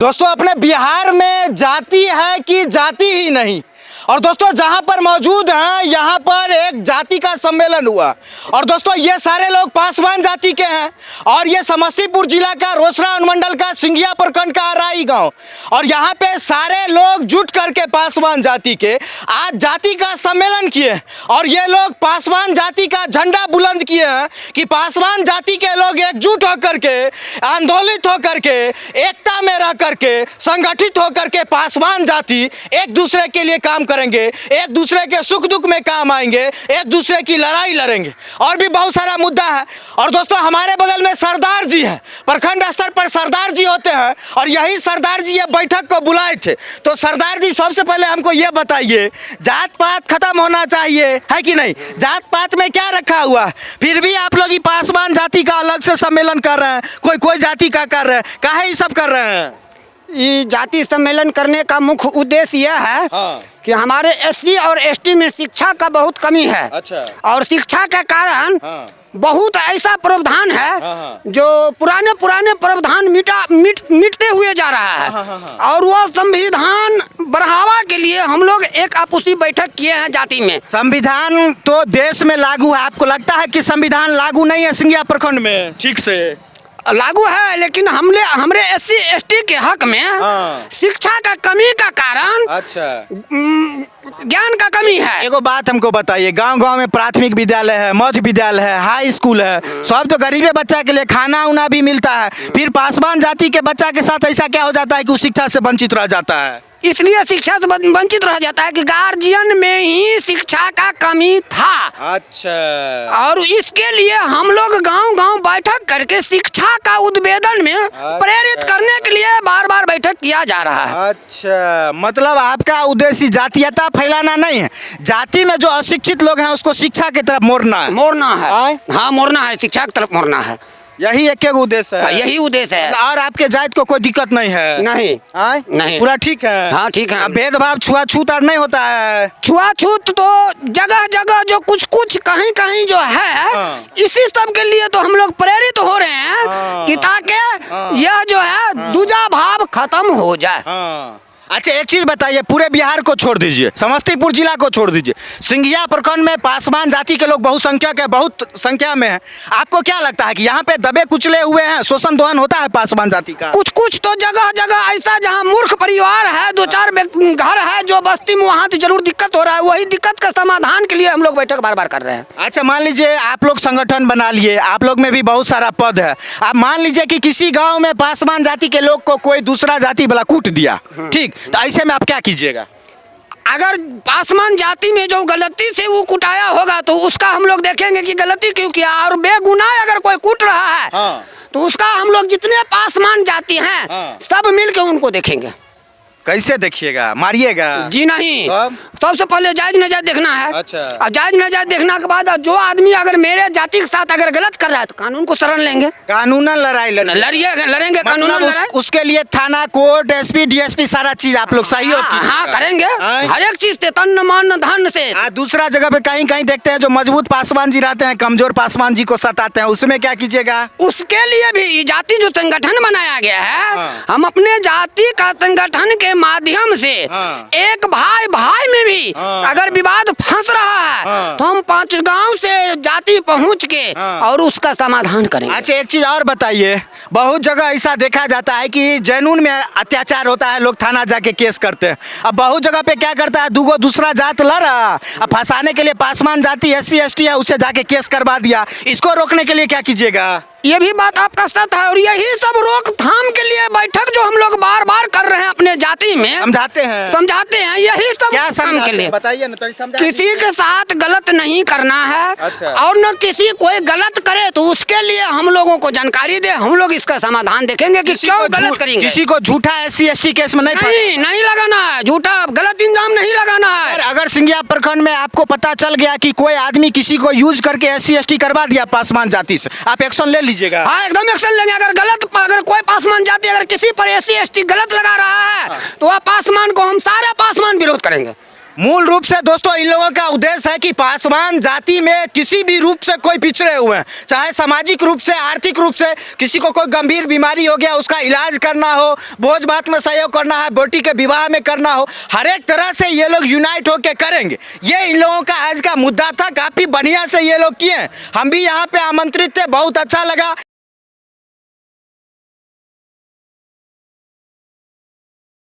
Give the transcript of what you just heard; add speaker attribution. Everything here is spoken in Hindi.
Speaker 1: दोस्तों अपने बिहार में जाति है कि जाति ही नहीं। और दोस्तों जहां पर मौजूद हैं यहां पर एक जाति का सम्मेलन हुआ और दोस्तों ये सारे लोग पासवान जाति के हैं और ये समस्तीपुर जिला का रोसड़ा अनुमंडल का सिंघिया प्रखंड का अराई गांव और यहां पे सारे लोग जुट करके पासवान जाति के आज जाति का सम्मेलन किए और ये लोग पासवान जाति का झंडा बुलंद किए हैं कि पासवान जाति के लोग एकजुट होकर के आंदोलित होकर के एकता में रह करके संगठित होकर के पासवान जाति एक दूसरे के लिए काम करेंगे, एक दूसरे के सुख दुख में काम आएंगे, एक दूसरे की लड़ाई लड़ेंगे और भी बहुत सारा मुद्दा है। और दोस्तों हमारे बगल में सरदार जी हैं, प्रखंड स्तर पर सरदार जी होते हैं और यही सरदार जी ये बैठक को बुलाए थे। तो सरदार जी सबसे पहले हमको ये बताइए, जात पात खत्म होना चाहिए है कि नहीं? जात पात में क्या रखा हुआ है? फिर भी आप लोग पासवान जाति का अलग से सम्मेलन कर रहे हैं, कोई जाति का कर रहे हैं, काहे ये सब कर रहे हैं?
Speaker 2: ये जाति सम्मेलन करने का मुख्य उद्देश्य यह है कि हमारे एससी और एसटी में शिक्षा का बहुत कमी है।
Speaker 1: अच्छा।
Speaker 2: और शिक्षा के कारण बहुत ऐसा प्रावधान है जो पुराने प्रावधान मिटते हुए जा रहा है और वो संविधान बढ़ावा के लिए हम लोग एक आपसी बैठक किए हैं जाति में।
Speaker 1: संविधान तो देश में लागू है, आपको लगता है कि संविधान लागू नहीं है सिंघिया प्रखंड में? ठीक से
Speaker 2: लागू है लेकिन हमरे एससी एसटी के हक में शिक्षा का कमी का कारण ज्ञान का कमी है।
Speaker 1: एगो बात हमको बताइए, गांव-गांव में प्राथमिक विद्यालय है, मध्य विद्यालय है, हाई स्कूल है, सब तो गरीबे बच्चा के लिए खाना उना भी मिलता है, फिर पासवान जाति के बच्चा के साथ ऐसा क्या हो जाता है कि वो शिक्षा से वंचित रह जाता है?
Speaker 2: इसलिए शिक्षा से वंचित रह जाता है कि गार्जियन में ही शिक्षा का कमी था।
Speaker 1: अच्छा।
Speaker 2: और इसके लिए हम लोग गांव-गांव बैठक करके शिक्षा का उद्बोधन में प्रेरित करने के लिए बार-बार बैठक किया जा रहा है।
Speaker 1: अच्छा, मतलब आपका उद्देश्य जातीयता फैलाना नहीं है, जाति में जो अशिक्षित लोग हैं उसको शिक्षा की तरफ मोड़ना है।
Speaker 2: मोड़ना है। हाँ, मोड़ना है, शिक्षा की तरफ मोड़ना है,
Speaker 1: यही एक उद्देश्य है।
Speaker 2: यही उद्देश्य है।
Speaker 1: और आपके जात को कोई दिक्कत नहीं है?
Speaker 2: नहीं,
Speaker 1: पूरा ठीक है।
Speaker 2: हाँ ठीक है।
Speaker 1: भेदभाव छुआछूत और नहीं होता है?
Speaker 2: छुआछूत तो जगह जगह जो कुछ कहीं जो है इसी सब के लिए तो हम लोग प्रेरित हो रहे हैं कि ताकि यह जो है दूजा भाव खत्म हो जाए।
Speaker 1: अच्छा एक चीज बताइए, पूरे बिहार को छोड़ दीजिए, समस्तीपुर जिला को छोड़ दीजिए, सिंघिया प्रखंड में पासवान जाति के लोग बहुसंख्यक है, बहुत संख्या में है, आपको क्या लगता है कि यहाँ पे दबे कुचले हुए हैं, शोषण दोहन होता है पासवान जाति का?
Speaker 2: कुछ तो जगह जगह ऐसा जहाँ मूर्ख परिवार है, दो चार घर है जो बस्ती में, वहाँ तो जरूर दिक्कत हो रहा है। वही दिक्कत का समाधान के लिए हम लोग बैठक बार कर रहे हैं। अच्छा
Speaker 1: मान लीजिए आप लोग संगठन बना लिए, आप लोग में भी बहुत सारा पद है, आप मान लीजिए कि किसी गाँव में पासवान जाति के लोग को कोई दूसरा जाति वाला कूट दिया, ठीक, तो ऐसे में आप क्या कीजिएगा?
Speaker 2: अगर पासवान जाति में जो गलती से वो कुटाया होगा तो उसका हम लोग देखेंगे कि गलती क्यों किया, और बेगुनाह अगर कोई कूट रहा है तो उसका हम लोग जितने पासवान जाति हैं सब मिलके उनको देखेंगे।
Speaker 1: कैसे देखिएगा? मारिएगा?
Speaker 2: जी नहीं, सबसे पहले जायज नाजायज देखना है।
Speaker 1: अच्छा।
Speaker 2: और जायज नाजायज देखने के बाद जो आदमी अगर मेरे जाति के साथ अगर गलत कर रहा है तो कानून को शरण लेंगे,
Speaker 1: कानूनन लड़ेंगे,
Speaker 2: लड़ेंगे कानून।
Speaker 1: उसके लिए थाना, कोर्ट, एसपी, डीएसपी सारा चीज आप लोग सहयोग
Speaker 2: करेंगे, हर एक चीज से, तन मन धन से।
Speaker 1: दूसरा जगह पे कहीं देखते हैं जो मजबूत पासवान जी रहते हैं कमजोर पासवान जी को सताते हैं, उसमें क्या कीजिएगा?
Speaker 2: उसके लिए भी जाति जो संगठन बनाया गया है, हम अपने जाति का संगठन के माध्यम से एक भाई में भी अगर विवाद फंस रहा है तो हम 5 गांव से जाति पहुंच के और उसका समाधान करेंगे।
Speaker 1: अच्छा एक चीज और बताइए, बहुत जगह ऐसा देखा जाता है कि जनून में अत्याचार होता है, लोग थाना जाके केस करते हैं। अब बहुत जगह पे क्या करता है, दूसरा जात लड़ा, अब फंसाने के लिए पासवान जाति एससी एसटी है उससे जाके केस करवा दिया, इसको रोकने के लिए क्या कीजिएगा?
Speaker 2: ये भी बात आपका सच है और यही सब रोकथाम के लिए बैठक जो हम लोग बार कर रहे हैं अपने जाति में समझाते हैं यही सब
Speaker 1: क्या
Speaker 2: काम के लिए।
Speaker 1: बताइए ना,
Speaker 2: किसी के साथ गलत नहीं करना है।
Speaker 1: अच्छा।
Speaker 2: और न किसी कोई गलत करे तो उसके लिए हम लोगों को जानकारी दे, हम लोग इसका समाधान देखेंगे कि क्यों गलत करेंगे।
Speaker 1: किसी को झूठा एससी एसटी केस में
Speaker 2: नहीं लगाना है, झूठा गलत इंजाम नहीं लगाना है।
Speaker 1: अगर सिंघिया प्रखंड में आपको पता चल गया कि कोई आदमी किसी को यूज करके एससी एसटी करवा दिया पासवान जाति से, आप एक्शन ले लीजिएगा?
Speaker 2: हाँ एकदम एक्शन लेंगे। अगर कोई पासवान जाति अगर किसी पर एससी एसटी गलत लगा रहा है तो वह पासवान को हम सारे पासवान विरोध करेंगे।
Speaker 1: मूल रूप से दोस्तों इन लोगों का उद्देश्य है कि पासवान जाति में किसी भी रूप से कोई पिछड़े हुए हैं, चाहे सामाजिक रूप से, आर्थिक रूप से, किसी को कोई गंभीर बीमारी हो गया उसका इलाज करना हो, भोज भात में सहयोग करना है, बेटी के विवाह में करना हो, हर एक तरह से ये लोग यूनाइट होकर करेंगे। ये इन लोगों का आज का मुद्दा था, काफ़ी बढ़िया से ये लोग किए। हम भी यहाँ पे आमंत्रित थे, बहुत अच्छा लगा।